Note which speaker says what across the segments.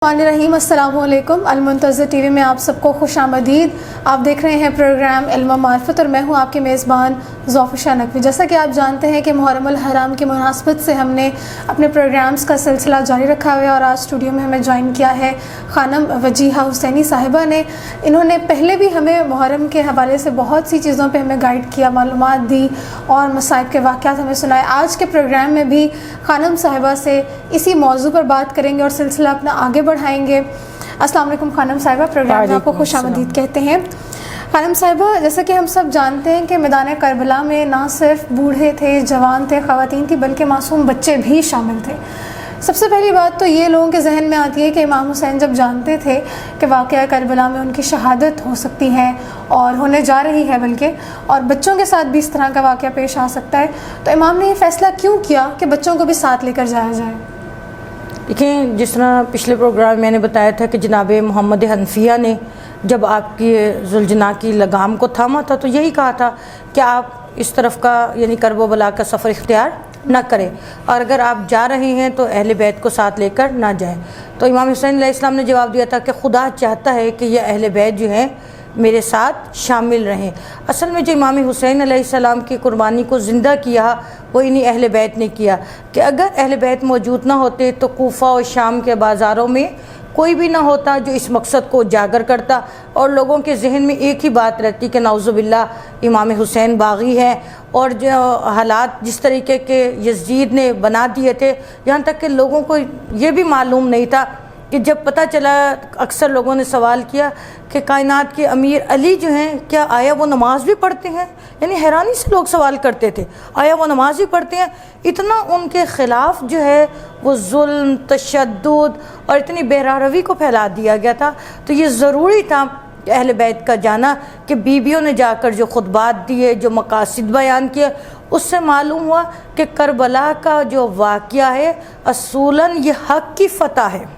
Speaker 1: रहीम अस्सलाम वालेकुम। अलमुंतज़र टीवी में आप सबको खुश आमदीद। आप देख रहे हैं प्रोग्राम इल्म मार्फत और मैं हूं आपके मेज़बान ज़ौफ़िशा नकवी। जैसा कि आप जानते हैं कि मुहर्रम अल हराम की मुनासबत से हमने अपने प्रोग्राम्स का सिलसिला जारी रखा हुआ है और आज स्टूडियो में हमें ज्वाइन किया है ख़ानम वजीहा हुसैनी साहिबा ने। इन्होंने पहले भी हमें मुहर्रम के हवाले से बहुत सी चीज़ों पर हमें गाइड किया, मालूमात दी और मसाइब के वाक़यात हमें सुनाए। आज के प्रोग्राम में भी ख़ानम साहिबा से इसी मौजू पर बात करेंगे और सिलसिला अपना आगे बढ़ाएंगे। अस्सलाम वालेकुम ख़ानम साहिबा, प्रोग्राम में आपको खुश आमदीद कहते हैं। ख़ानम साहिबा, जैसा कि हम सब जानते हैं कि मैदान करबला में ना सिर्फ बूढ़े थे, जवान थे, ख़वातीन थी, बल्कि मासूम बच्चे भी शामिल थे। सबसे पहली बात तो ये लोगों के जहन में आती है कि इमाम हुसैन जब जानते थे कि वाक़या करबला में उनकी शहादत हो सकती है और होने जा रही है, बल्कि और बच्चों के साथ भी इस तरह का वाक़या पेश आ सकता है, तो इमाम ने ये फ़ैसला क्यों किया कि बच्चों को भी साथ लेकर जाया जाए?
Speaker 2: देखें, जिस तरह पिछले प्रोग्राम में मैंने बताया था कि जनाब मोहम्मद हनफिया ने जब आपकी जुलजना की लगाम को थामा था तो यही कहा था कि आप इस तरफ का यानी करबो बला का सफ़र इख्तियार न करें और अगर आप जा रहे हैं तो अहले बैत को साथ लेकर ना जाएं। तो इमाम हुसैन अलैहिस्सलाम ने जवाब दिया था कि खुदा चाहता है कि यह अहले बैत जो हैं मेरे साथ शामिल रहें। असल में जो इमाम हुसैन अलैहिस्सलाम की कुर्बानी को ज़िंदा किया वो इन्हीं अहले बैत ने किया कि अगर अहले बैत मौजूद ना होते तो कूफा और शाम के बाज़ारों में कोई भी ना होता जो इस मकसद को उजागर करता और लोगों के जहन में एक ही बात रहती कि नाउज़ुबिल्लाह इमाम हुसैन बागी है। और जो हालात जिस तरीके के यज़ीद ने बना दिए थे, यहाँ तक कि लोगों को ये भी मालूम नहीं था कि जब पता चला, अक्सर लोगों ने सवाल किया कि कायनात के अमीर अली जो हैं क्या आया वो नमाज भी पढ़ते हैं? यानी हैरानी से लोग सवाल करते थे, आया वो नमाज भी पढ़ते हैं? इतना उनके ख़िलाफ़ जो है वो जुल्म, तशद्दुद और इतनी बेरारवी को फैला दिया गया था। तो ये ज़रूरी था कि अहले बैत का जाना कि बीबियों ने जाकर जो खुतबात दिए, जो मकासिद बयान किए, उससे मालूम हुआ कि करबला का जो वाक़या है असूलन ये हक़ की फ़तह है।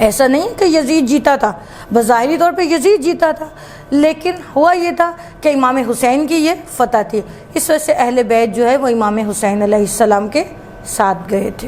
Speaker 2: ऐसा नहीं कि यजीद जीता था, बज़ाहिरी तौर पे यजीद जीता था, लेकिन हुआ ये था कि इमाम हुसैन की ये फ़तह थी। इस वजह से अहले बैत जो है वो इमाम हुसैन अलैहिस्सलाम के साथ गए थे।